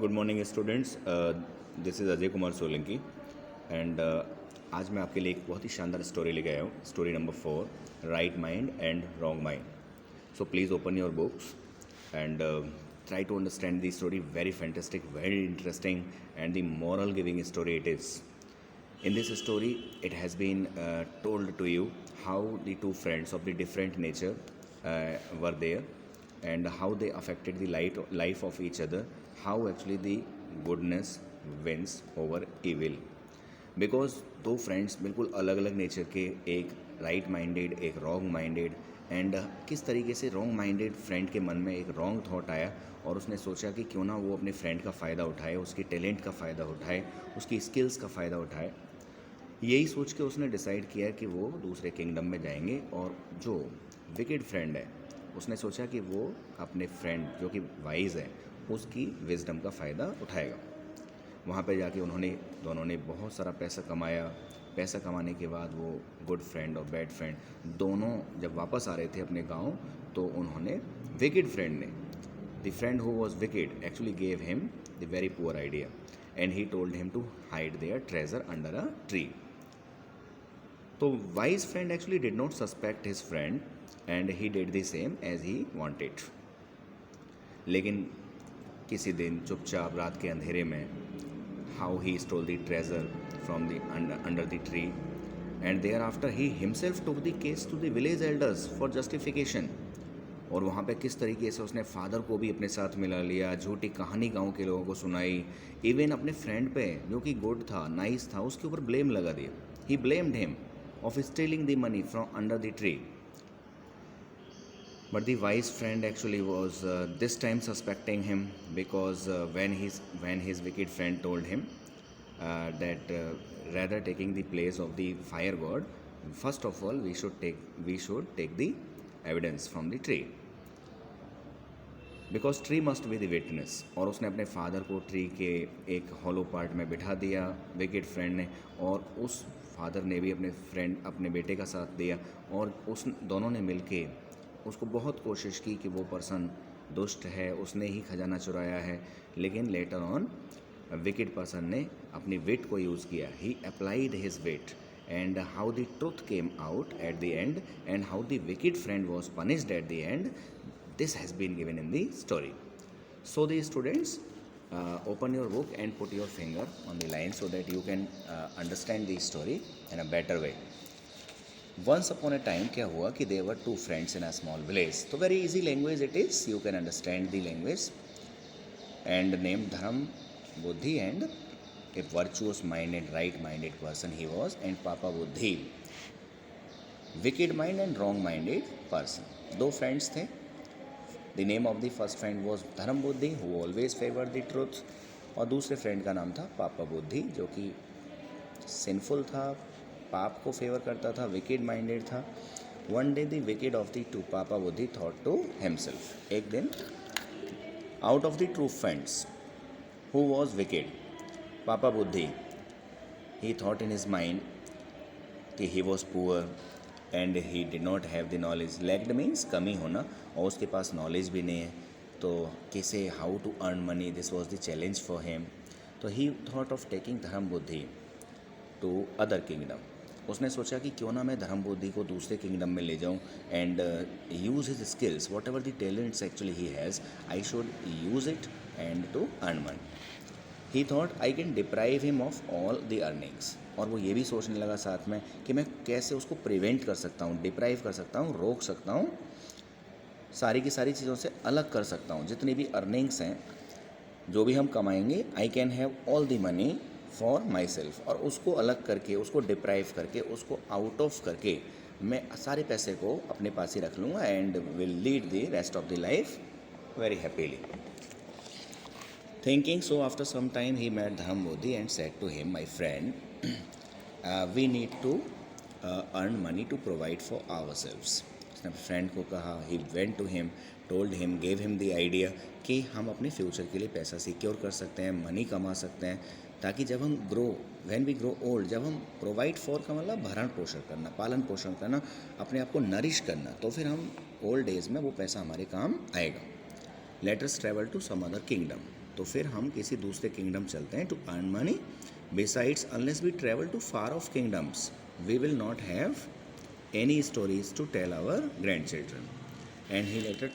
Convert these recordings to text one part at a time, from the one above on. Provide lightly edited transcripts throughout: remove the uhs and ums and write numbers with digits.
Good morning students. This is Ajay Kumar Solanki and आज मैं आपके लिए एक बहुत ही शानदार स्टोरी लेके आया हूँ। Story number 4, right mind and wrong mind. So please open your books and try to understand the story. Very fantastic, very interesting, and the moral giving story it is. In this story, it has been told to you how the two friends of the different nature were there and how they affected the life of each other, how actually the goodness wins over evil. Because दो friends बिल्कुल अलग अलग nature के, एक right minded एक wrong minded, and किस तरीके से रॉन्ग माइंडेड फ्रेंड के मन में एक रॉन्ग थॉट आया और उसने सोचा कि क्यों ना वो अपने फ्रेंड का फ़ायदा उठाए, उसके टैलेंट का फ़ायदा उठाए, उसकी स्किल्स का फ़ायदा उठाए। यही सोच के उसने डिसाइड किया कि वो दूसरे किंगडम में जाएंगे और जो विकेड फ्रेंड है उसने सोचा कि वो अपने फ्रेंड जो कि वाइज है उसकी विजडम का फ़ायदा उठाएगा। वहाँ पे जाके दोनों ने बहुत सारा पैसा कमाया। पैसा कमाने के बाद वो गुड फ्रेंड और बैड फ्रेंड दोनों जब वापस आ रहे थे अपने गांव, तो उन्होंने विकेड फ्रेंड ने, the friend who was wicked actually gave him the very poor idea and he told him to hide their treasure under a tree. तो wise friend actually did not suspect his friend and he did the same as he wanted. लेकिन किसी दिन चुपचाप रात के अंधेरे में how he stole the treasure from the under the tree, and thereafter he himself took the case to the village elders for justification। और वहाँ पे किस तरीके से उसने फादर को भी अपने साथ मिला लिया, झूठी कहानी गांव के लोगों को सुनाई, इवन अपने फ्रेंड पे जो कि गुड था, नाइस था, उसके ऊपर ब्लेम लगा दिया। ही blamed him of stealing the money from under the tree. But the wise friend actually was this time suspecting him because when his wicked friend told him that rather taking the place of the fire god, first of all we should take the evidence from the tree because tree must be the witness। और उसने अपने father को tree के एक hollow part में बिठा दिया wicked friend ने, और उस फादर ने भी अपने बेटे का साथ दिया, और उस दोनों ने मिलके उसको बहुत कोशिश की कि वो पर्सन दुष्ट है, उसने ही खजाना चुराया है। लेकिन लेटर ऑन विकेड पर्सन ने अपनी विट को यूज़ किया। He applied his wit and how the truth came out at the end and how the wicked friend was punished at the end, this has been given in the story. So the students, open your book and put your finger on the line so that you can understand the story in a better way. Once upon a time क्या हुआ कि there were two friends in a small village. तो very easy language it is, you can understand the language, and named Dharam Buddhi and a virtuous minded right minded person he was, and Papa Buddhi wicked mind and wrong minded person. दो friends थे। The name of the first friend was धर्म बुद्धि who always favored the truth, और दूसरे friend का नाम था पापा बुद्धि जो कि सिंफुल था, पाप को फेवर करता था, विकेड माइंडेड था। One day the wicked of the two Papabuddhi thought to himself, एक दिन out of the true friends who was wicked, Papabuddhi, he thought in his mind कि he was poor and he did not have the knowledge. Lacked means कमी होना, और उसके पास knowledge भी नहीं है, तो कैसे how to earn money, this was the challenge for him. तो ही थॉट ऑफ टेकिंग धर्म बुद्धि टू अदर किंगडम। उसने सोचा कि क्यों ना मैं धर्म बुद्धि को दूसरे किंगडम में ले जाऊं and use his skills, whatever the talents actually he has, I should use it and to earn money. He thought I can deprive him of all the earnings, और वो ये भी सोचने लगा साथ में कि मैं कैसे उसको प्रिवेंट कर सकता हूँ, डिप्राइव कर सकता हूँ, रोक सकता हूँ, सारी की सारी चीज़ों से अलग कर सकता हूँ। जितनी भी अर्निंग्स हैं, जो भी हम कमाएंगे, I can have all the money for my self, और उसको अलग करके, उसको डिप्राइव करके, उसको आउट ऑफ करके मैं सारे पैसे को अपने पास ही रख लूँगा and will lead the rest of the life very happily. Thinking so, after some time he met Dham Buddhi and said to him, my friend, we need to earn money to provide for ourselves. उसने अपने friend को कहा, he went to him, told him, gave him the idea कि हम अपने future के लिए पैसा सिक्योर कर सकते हैं, मनी कमा सकते हैं, ताकि जब हम when we grow old, जब हम प्रोवाइड फॉर का मतलब भरण पोषण करना, पालन पोषण करना, अपने आप को नरिश करना, तो फिर हम ओल्ड एज में वो पैसा हमारे काम आएगा। Let us travel to some other kingdom. तो फिर हम किसी दूसरे किंगडम चलते हैं to earn money. Besides unless we travel to far off kingdoms we will not have any stories to tell our grandchildren. And he later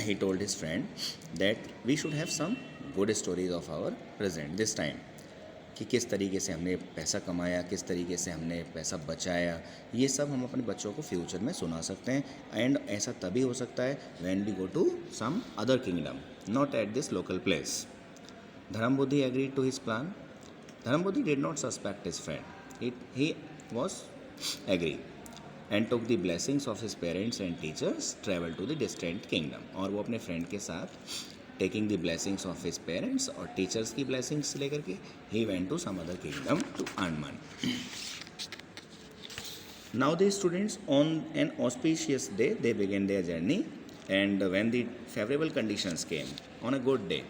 he told his friend that we should have some good stories of our present this time, कि किस तरीके से हमने पैसा कमाया, किस तरीके से हमने पैसा बचाया, ये सब हम अपने बच्चों को फ्यूचर में सुना सकते हैं. एंड ऐसा तभी हो सकता है when we go to some other kingdom, not at this local place. Dharmabuddhi agreed to his plan. Dharmabuddhi did not suspect his friend. He was agree and took the blessings of his parents and teachers, traveled to the distant kingdom. और वो अपने friend के साथ taking the blessings of his parents और teachers की blessings लेकर के he went to some other kingdom to earn money. Now the students on an auspicious day they began their journey, and when the favorable conditions came on a good day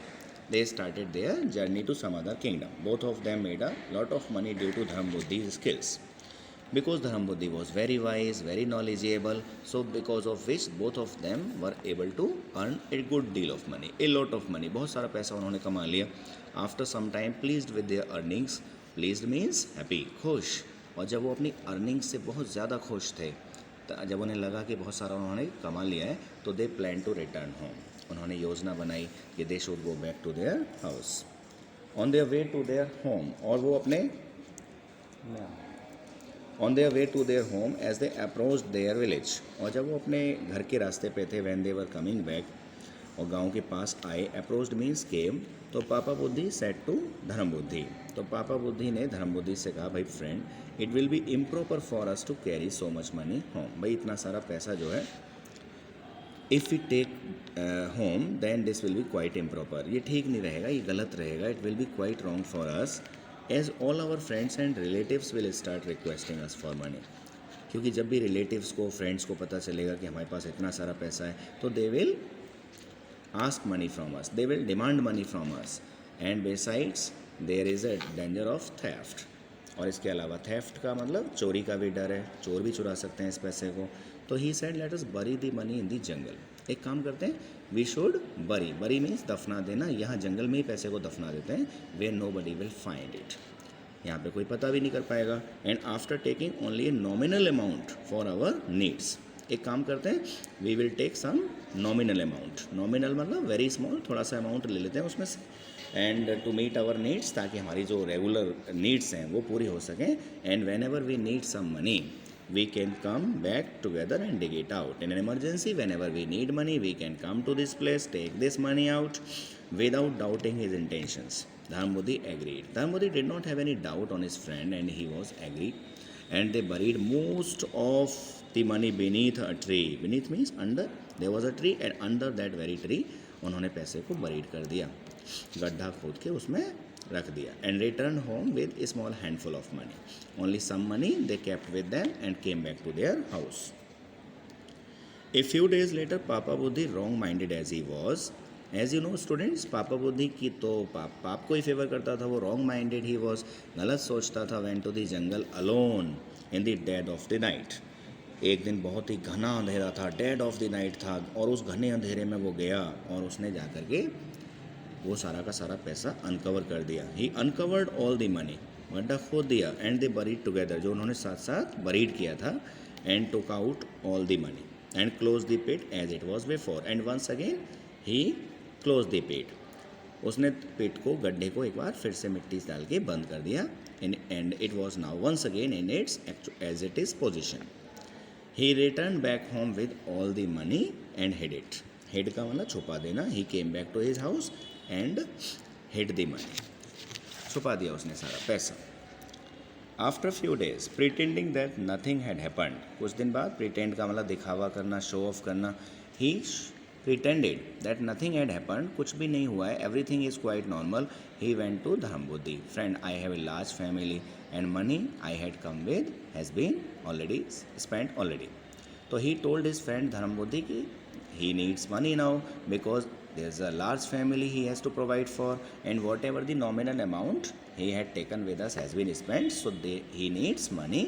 they started their journey to some other kingdom. Both of them made a lot of money due to Dharmbuddhi's skills. Because Dharmbuddhi was very wise, very knowledgeable, so because of which both of them were able to earn a good deal of money, a lot of money. बहुत सारा पैसा उन्होंने कमा लिया. After some time, pleased with their earnings, pleased means happy, खुश. और जब वो अपनी earnings से बहुत ज़्यादा खुश थे, जब उन्हें लगा कि बहुत सारा उन्होंने कमा लिया है, तो they planned to return home. उन्होंने योजना बनाई कि they should go back to their house. On their way to their home, और वो अपने On their way to their home as they approached their village. और जब वो अपने घर के रास्ते पे थे when they were coming back और गांव के पास आए, approached means came, तो पापा बुद्धि said to धर्मबुद्धि. तो पापा बुद्धि ने धर्मबुद्धि से कहा भाई friend it will be improper for us to carry so much money home. भाई इतना सारा पैसा जो है if we take home then this will be quite improper. ये ठीक नहीं रहेगा, ये गलत रहेगा. It will be quite wrong for us as all our friends and relatives will start requesting us for money. क्योंकि जब भी रिलेटिव्स को फ्रेंड्स को पता चलेगा कि हमारे पास इतना सारा पैसा है तो they will ask money from us, they will demand money from us. And besides there is a danger of theft. और इसके अलावा थेफ्ट का मतलब चोरी का भी डर है, चोर भी चुरा सकते हैं इस पैसे को. तो ही सेड लेट अस बरी the money in the jungle. एक काम करते हैं, वी शुड बरी. बरी मीन्स दफना देना. यहाँ जंगल में ही पैसे को दफना देते हैं where nobody will find it. यहाँ पे कोई पता भी नहीं कर पाएगा. And after taking only a nominal amount for our needs. एक काम करते हैं, we will take some nominal amount. Nominal मतलब वेरी स्मॉल, थोड़ा सा अमाउंट ले लेते हैं उसमें से. And to meet our needs, ताकि हमारी जो रेगुलर नीड्स हैं वो पूरी हो सकें. And whenever we need some money we can come back together and dig it out. In an emergency, whenever we need money, we can come to this place, take this money out without doubting his intentions. Dharmbuddhi agreed. Dharmbuddhi did not have any doubt on his friend and he was agreed. And they buried most of the money beneath a tree. Beneath means under. There was a tree and under that very tree उन्होंने पैसे को buried कर दिया, गड्ढा खोद के उसमें रख दिया. And return home with a small handful of money. Only some money they kept with them and came back to their house. A few days later Papabuddhi wrong minded as he was. As you know students, Papabuddhi की तो पाप को ही favour करता था, वो wrong minded he was, गलत सोचता था. Went to the jungle alone in the dead of the night. एक दिन बहुत ही घना अंधेरा था, डेड ऑफ द नाइट था, और उस घने अंधेरे में वो गया और उसने जा कर के वो सारा का सारा पैसा अनकवर कर दिया. ही अनकवर्ड ऑल द मनी, गड्ढा खोद दिया. एंड दे बरीड टुगेदर, जो उन्होंने साथ साथ बरीड किया था. And took out all the money and close the pit as it was before. And once again he close the pit. उसने पिट को, गड्ढे को एक बार फिर से मिट्टी डाल के बंद कर दिया. And it was now once again in its as it is position. He return back home with all the money and hid it. Hid का मतलब छुपा देना. He came back to his house and hid the money. छुपा दिया उसने सारा पैसा. After few days pretending that nothing had happened. कुछ दिन बाद, प्रिटेंड का मतलब दिखावा करना, शो ऑफ करना. He pretended that nothing had happened, कुछ भी नहीं हुआ है, everything is quite normal. He went to Dharmabuddhi. Friend, I have a large family and money I had come with has been already spent already. तो he told his friend Dharmabuddhi की he needs money now because there's a large family he has to provide for, and whatever the nominal amount he had taken with us has been spent, so he needs money.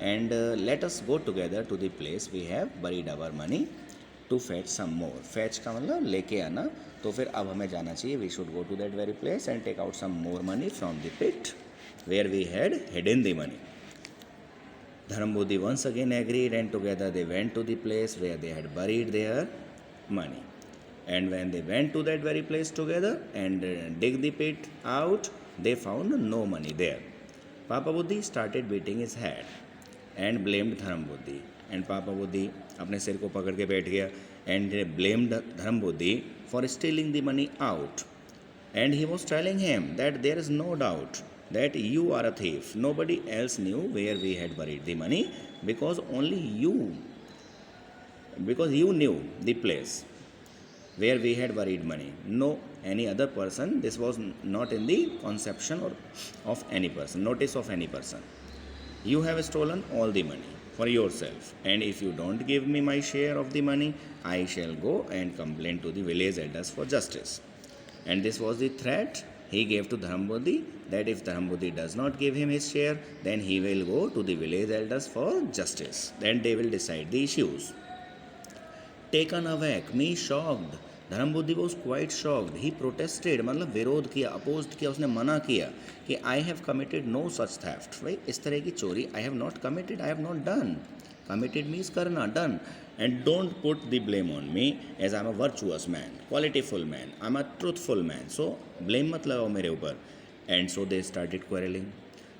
And let us go together to the place we have buried our money. To fetch some more. Fetch का मतलब लेके आना, तो फिर अब हमें जाना चाहिए, we should go to that very place and take out some more money from the pit where we had hidden the money. Dharambodhi once again agreed, and together they went to the place where they had buried their money. And when they went to that very place together and dig the pit out, they found no money there. Papa Buddhi started beating his head and blamed Dharam Buddhi. And Papa Buddhi अपने सिर को पकड़ के बैठ गया and blamed Dharam Buddhi for stealing the money out. And he was telling him that there is no doubt that you are a thief. Nobody else knew where we had buried the money because you knew the place where we had buried money. No any other person. This was not in the conception or of any person, notice of any person. You have stolen all the money for yourself, and if you don't give me my share of the money, I shall go and complain to the village elders for justice. And this was the threat he gave to Dharam Buddhi, that if Dharam Buddhi does not give him his share, then he will go to the village elders for justice. Then they will decide the issues. Taken aback, me shocked. Dharmabuddhi was quite shocked. He protested मतलब विरोध किया, oppose किया, उसने मना किया कि I have committed no such theft. भाई इस तरह की चोरी I have not committed, I have not done. Committed means करना, done. And don't put the blame on me as I am a virtuous man, qualityful man, I am a truthful man. So blame मत लगाओ मेरे ऊपर. And so they started quarrelling.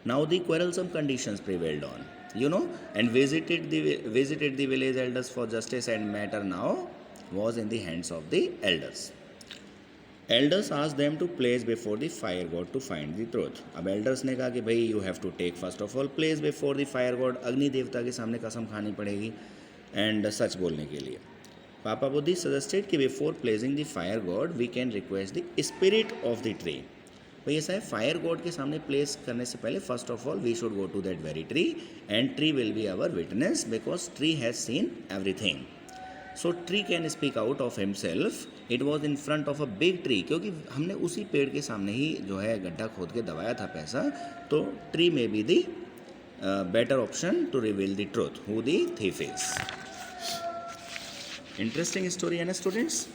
Now the quarrelsome conditions prevailed on, and visited the village elders for justice, and matter now was in the hands of the elders. Elders asked them to place before the fire god to find the truth. अब elders ने कहा कि भाई you have to take first of all place before the fire god, अग्नि देवता के सामने कसम खानी पड़ेगी and सच बोलने के लिए. Papa Buddhi suggested कि before placing the fire god we can request the spirit of the tree. भाई ऐसा है, फायर गॉड के सामने प्लेस करने से पहले first of all we should go to that very tree and tree will be our witness because tree has seen everything. So tree can speak out of himself. It was in front of a big tree, क्योंकि हमने उसी पेड़ के सामने ही जो है गड्ढा खोद के दबाया था पैसा. तो tree may be the better option to reveal the truth who the thief is. Interesting story है ना स्टूडेंट्स.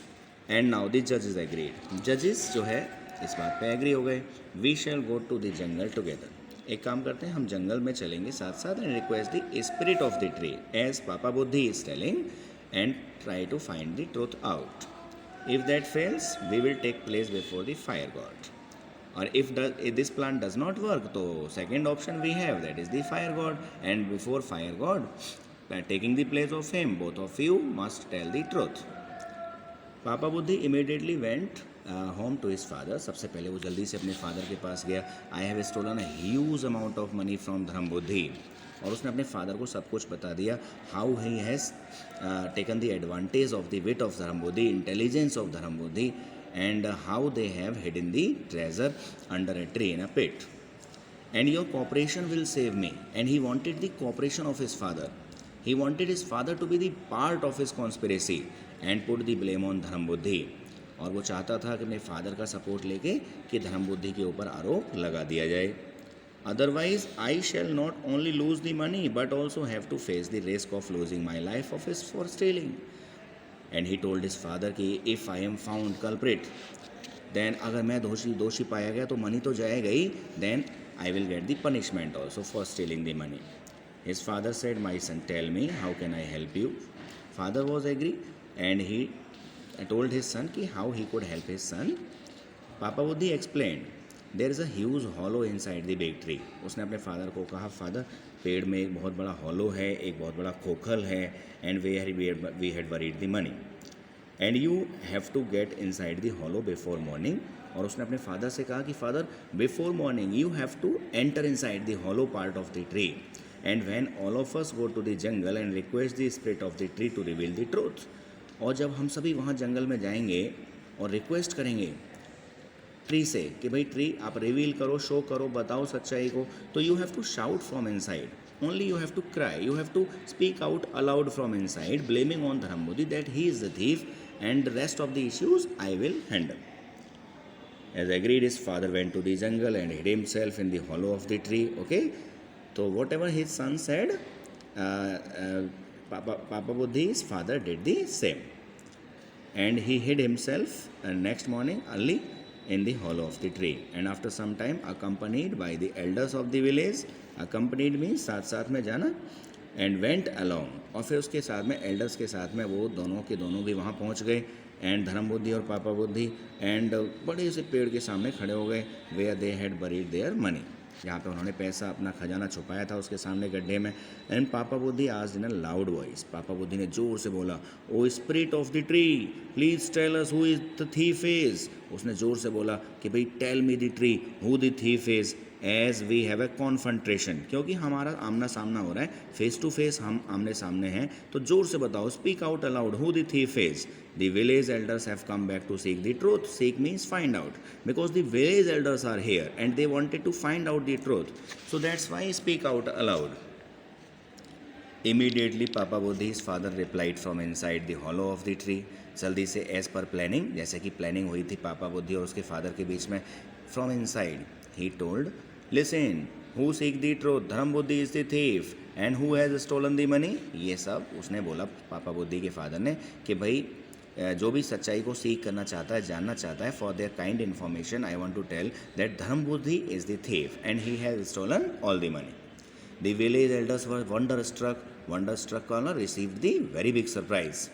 एंड नाउ द जजेस एग्रीड. जजेस जो है इस बात पे एग्री हो गए. We shall go to the jungle together. एक काम करते हैं, हम जंगल में चलेंगे साथ साथ and request the spirit of the tree as Papabuddhi is telling and try to find the truth out. If that fails, we will take place before the fire god. Or if this plan does not work, so second option we have, that is the fire god, and before fire god, by taking the place of him, both of you must tell the truth. Papa Buddhi immediately went home to his father. सबसे पहले वो जल्दी से अपने father के पास गया. I have stolen a huge amount of money from Dharam Buddhi. और उसने अपने फादर को सब कुछ बता दिया. How he has taken the advantage of the wit of Dharmabuddhi, intelligence of Dharmabuddhi, and how they have hidden the treasure under a tree in a pit. And your cooperation will save me. And he wanted the cooperation of his father. He wanted his father to be the part of his conspiracy and put the blame on Dharmabuddhi. और वो चाहता था कि अपने father का support लेके कि धर्म बुद्धि के ऊपर आरोप लगा दिया जाए. Otherwise, I shall not only lose the money but also have to face the risk of losing my life for stealing. And he told his father कि if I am found culprit, then अगर मैं दोषी पाया गया तो money तो जाएगा ही, then I will get the punishment also for stealing the money. His father said, my son, tell me, how can I help you? Father was agree and he told his son कि how he could help his son. Papa Buddhi explained, there is a huge hollow inside the big tree. उसने अपने father को कहा, father पेड़ में एक बहुत बड़ा हॉलो है, एक बहुत बड़ा खोखल है, and we had buried the money and you have to get inside the hollow before morning. और उसने अपने फादर से कहा कि father before morning you have to enter inside the hollow part of the tree and when all of us go to the jungle and request the spirit of the tree to reveal the truth. और जब हम सभी वहाँ जंगल में जाएंगे और request करेंगे tree से कि भाई ट्री आप रिवील करो, शो करो, बताओ सच्चाई को, तो you have to shout from inside. Only you have to cry, you have to speak out aloud from inside, blaming on Dharmabuddhi that he is the thief and the rest of the issues I will handle. As agreed, his father went to the jungle and hid himself in the hollow of the tree. Okay, so whatever his son said, Papa Buddhi's father did the same. and he hid himself next morning early in the hollow of the tree. And after some time, accompanied by the elders of the village, accompanied means साथ साथ में जाना, and went along, और फिर उसके साथ में elders के साथ में वो दोनों के दोनों भी वहाँ पहुँच गए, एंड धर्म बुद्धि और पापा बुद्धि, एंड बड़े से पेड़ के सामने खड़े हो गए, where they had buried their money, जहाँ पे उन्होंने पैसा अपना खजाना छुपाया था उसके सामने गड्ढे में. And Papabuddhi asked in a loud voice, Papabuddhi ने जोर से बोला, O spirit of the tree please tell us who is the thief is. उसने जोर से बोला कि भाई tell me the tree who the thief is, as we have a confrontation, क्योंकि हमारा आमना सामना हो रहा है, फेस टू फेस हम आमने सामने हैं, तो जोर से बताओ, speak out allowed who the thief is. The village elders have come back to seek the truth. Seek means find out, because the village elders are here and they wanted to find out the truth. So that's why speak out aloud. Immediately Papa Bodhi's father replied from inside the hollow of the tree. जल्दी से as per planning, जैसे कि planning हुई थी पापा बुद्धि और उसके फादर के बीच में, from inside he told, listen, who seek the truth, धर्म बुद्धि is the thief and who has stolen the money. ये सब उसने बोला पापा बुद्धि के फादर ने कि भाई जो भी सच्चाई को सीख करना चाहता है, जानना चाहता है, for their kind information I want to tell that Dharmabuddhi is the thief and he has stolen all the money. The village elders were wonder struck corner received the very big surprise.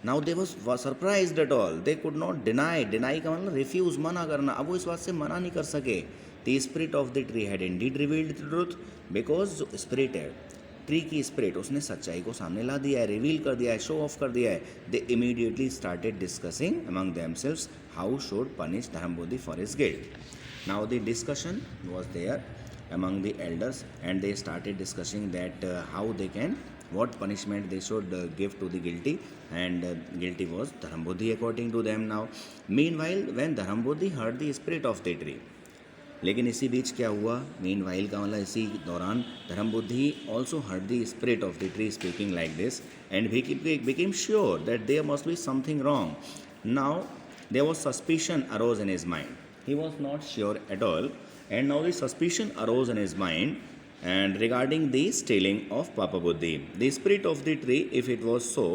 Now they was surprised at all, they could not deny का मतलब refuse, मना करना, अब वो इस बात से मना नहीं कर सके. The spirit of the tree had Indeed revealed the truth, because जो स्पिरिट है, ट्री की स्पिरिट, उसने सच्चाई को सामने ला दिया है, रिवील कर दिया है, शो ऑफ कर दिया है. They immediately started discussing among themselves how should punish Dharmabuddhi for his guilt. Now the discussion was there among the elders and they started discussing that how they can, what punishment they should give to the guilty, and guilty was Dharam Buddhi according to them. Now meanwhile when Dharam Buddhi heard the spirit of the tree, लेकिन इसी बीच क्या हुआ, mean while का मतलब इसी दौरान Dharmabuddhi also heard the spirit of the tree speaking like this and became sure that there must be something wrong. Now there was suspicion arose in his mind, he was not sure at all, and now the suspicion arose in his mind and regarding the stealing of Papa Buddhi, the spirit of the tree, if it was so,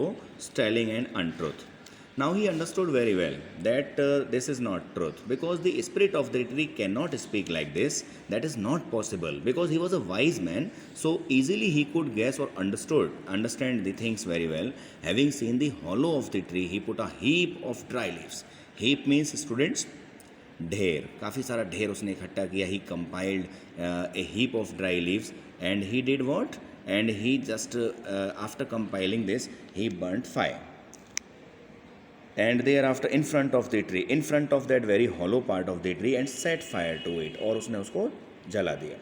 telling an untruth. Now he understood very well that this is not truth, because the spirit of the tree cannot speak like this. That is not possible, because he was a wise man, so easily he could guess or understand the things very well. Having seen the hollow of the tree, he put a heap of dry leaves. Heap means, students, ढेर, काफ़ी सारा ढेर उसने इकट्ठा किया. He compiled a heap of dry leaves and he did what, and he just after compiling this he burnt fire, and thereafter in front of the tree, in front of that very hollow part of the tree, and set fire to it, और उसने उसको जला दिया.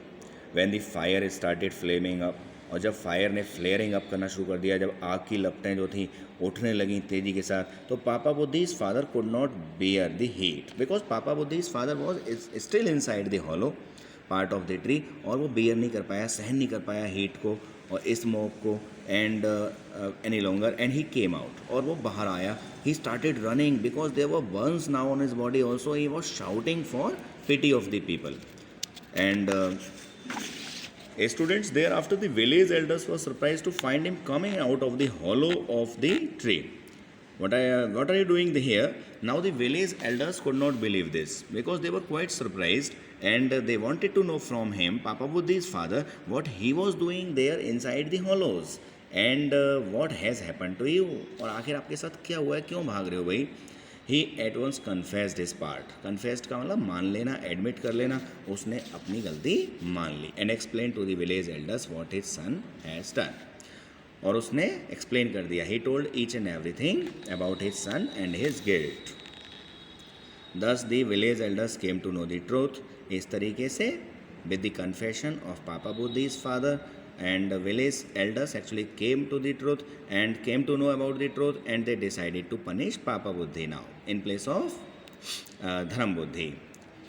When the fire started flaming up, और जब fire ने flaring up करना शुरू कर दिया, जब आग की लपटें जो थी उठने लगी तेज़ी के साथ, तो Papabuddhi's father could not bear the heat, because Papabuddhi's father was still inside the hollow part of the tree, और वो बियर नहीं कर पाया, सहन नहीं कर पाया हीट को और स्मोक को, and any longer, and he came out, और वो बाहर आया. He started running because there were burns now on his body also. He was shouting for pity of the people. And students, thereafter the village elders were surprised to find him coming out of the hollow of the tree. What are you doing here? Now the village elders could not believe this, because they were quite surprised, and they wanted to know from him, Papa Buddhi's father, what he was doing there inside the hollows, and what has happened to you, और आखिर आपके साथ क्या हुआ है, क्यों भाग रहे हो भाई. He at once confessed his part. Confessed का मतलब मान लेना, एडमिट कर लेना, उसने अपनी गलती मान ली. And explain to the village elders what his son has done, और उसने एक्सप्लेन कर दिया. He told each and everything about his son and his guilt. Thus the village elders came to know the truth. इस तरीके से with the confession of Papabuddhi's father, and the village elders actually came to the truth and came to know about the truth, and they decided to punish Papa Buddhi now in place of Dharam Buddhi,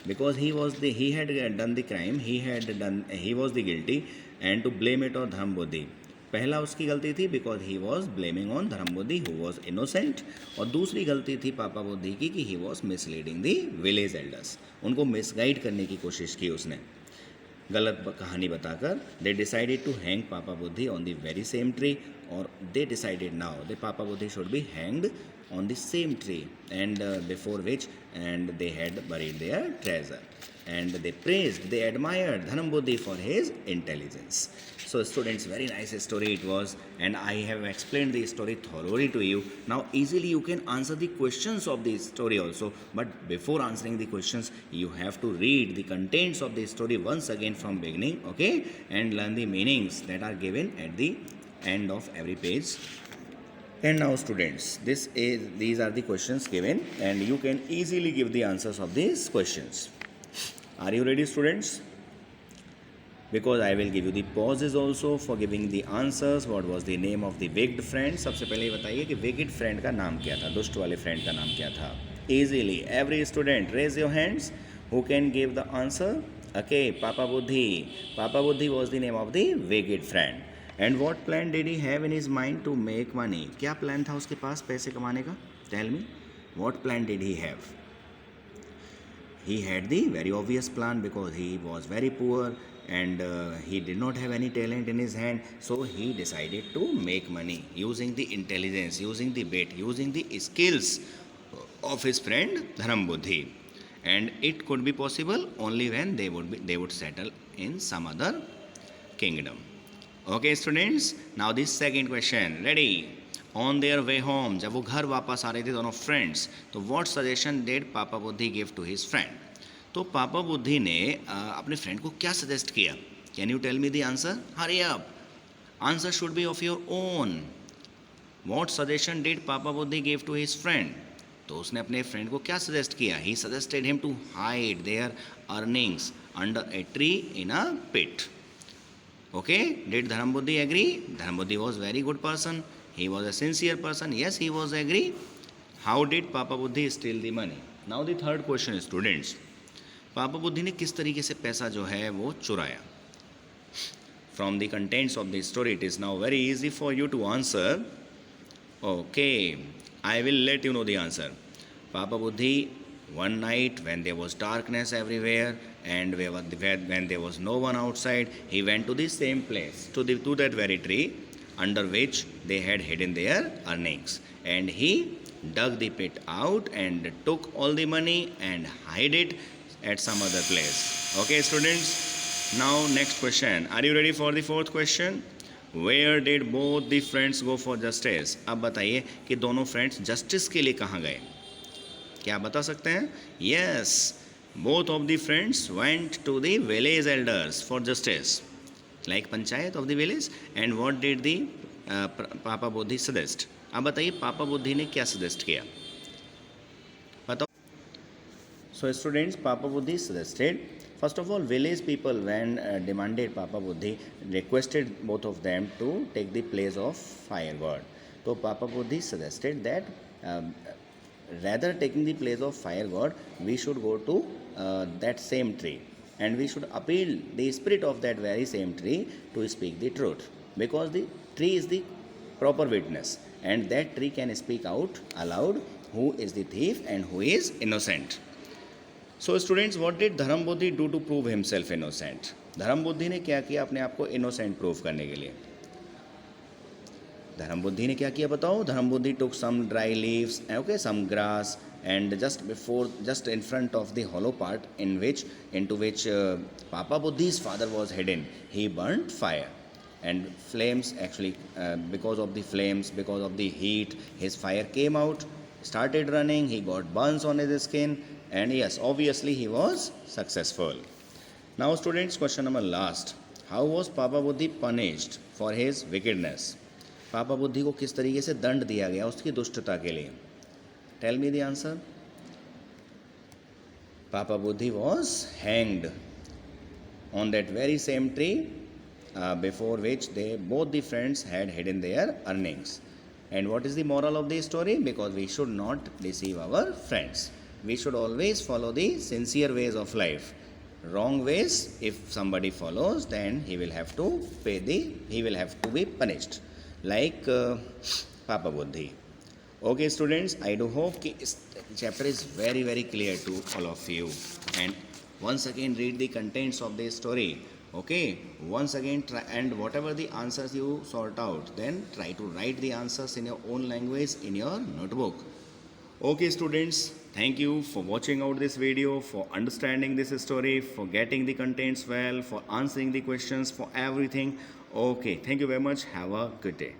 because he had done the crime, he was the guilty, and to blame it on Dharam Buddhi. पहला उसकी गलती थी because he was blaming on Dharam Buddhi who was innocent, और दूसरी गलती थी पापा बुद्धि की कि he was misleading the village elders, उनको मिसगाइड करने की कोशिश की उसने. गलत कहानी बताकर दे डिसाइडेड टू हैंग पापा बुद्धि on the very same tree, और दे डिसाइडेड नाउ द पापा बुद्धि should be hanged on the same tree, and before which and they had buried their treasure, and they praised, they admired Dhanam Buddhi for his intelligence. So students, very nice story it was, and I have explained the story thoroughly to you. Now easily you can answer the questions of the story also, but before answering the questions you have to read the contents of the story once again from beginning, okay, and learn the meanings that are given at the end of every page. And now students, these are the questions given, and you can easily give the answers of these questions. Are you ready students? Because I will give you the pauses also for giving the answers. What was the name of the wicked friend? सबसे पहले ये बताइए कि wicked friend का नाम क्या था, दुष्ट वाले friend का नाम क्या था? Easily, every student raise your hands. Who can give the answer? Okay, Papa Buddhi. Papa Buddhi was the name of the wicked friend. And what plan did he have in his mind to make money? क्या plan था उसके पास पैसे कमाने का? Tell me, what plan did he have? He had the very obvious plan, because he was very poor and he did not have any talent in his hand. So he decided to make money using the intelligence, using the wit, using the skills of his friend Dharam Buddhi. And it could be possible only when they would settle in some other kingdom. Okay students, now this second question, ready? On their way home, जब वो घर वापस आ रहे थे दोनों friends, तो what suggestion did पापा बुद्धि give to his friend? तो पापा बुद्धि ने अपने फ्रेंड को क्या सजेस्ट किया? Can you tell me the answer? Hurry up. Answer should be of your own. What suggestion did पापा बुद्धि give to his friend? तो उसने अपने फ्रेंड को क्या सजेस्ट किया? He suggested him to hide their earnings under a tree in a pit. Okay, did Dharam Buddhi agree? Dharam Buddhi was very good person. He was a sincere person. Yes, he was agree. How did Papa Buddhi steal the money? Now the third question, students. Papa Buddhi ने किस तरीके से पैसा जो है वो चुराया? From the contents of the story, it is now very easy for you to answer. Okay, I will let you know the answer. Papa Buddhi, one night when there was darkness everywhere and when there was no one outside, he went to the same place, to that very tree under which they had hidden their earnings, and he dug the pit out and took all the money and hid it at some other place. Okay students, now next question. Are you ready for the fourth question? Where did both the friends go for justice? अब बताइए कि दोनों friends justice के लिए कहाँ गए? क्या बता सकते हैं? Yes, both of the friends went to the village elders for justice, like panchayat of the village. And what did the Papa Buddhi suggest? अब बताइए पापा बुद्धि ने क्या सजेस्ट किया? बताओ. So students, Papa Buddhi suggested, first of all, village people when demanded Papa Buddhi, requested both of them to take the place of fire god. So Papa Buddhi suggested that rather taking the place of fire god, we should go to that same tree, and we should appeal the spirit of that very same tree to speak the truth, because the tree is the proper witness, and that tree can speak out aloud who is the thief and who is innocent. So students, what did Dharam Buddhi do to prove himself innocent? धर्म बुद्धि ने क्या किया अपने आप को innocent prove करने के लिए? धर्म बुद्धि ने क्या किया बताओ? धर्म बुद्धि took some dry leaves, okay, some grass, and just in front of the hollow part into which Papa Buddhi's father was hidden, he burnt fire, and flames actually because of the heat, his fire came out, started running, he got burns on his skin, and yes, obviously he was successful. Now students, question number last. How was Papa Buddhi punished for his wickedness? पापा बुद्धि को किस तरीके से दंड दिया गया उसकी दुष्टता के लिए? Tell me the answer. Papabuddhi was hanged on that very same tree before which both the friends had hidden their earnings. And what is the moral of the story? Because we should not deceive our friends. We should always follow the sincere ways of life. Wrong ways, if somebody follows, then he will have to be punished, like Papa Buddhi. Okay students, I do hope this chapter is very very clear to all of you, and once again read the contents of this story Okay, once again try, and whatever the answers you sort out, then try to write the answers in your own language in your notebook. Okay students, thank you for watching out this video, for understanding this story, for getting the contents well, for answering the questions, for everything. Okay, thank you very much. Have a good day.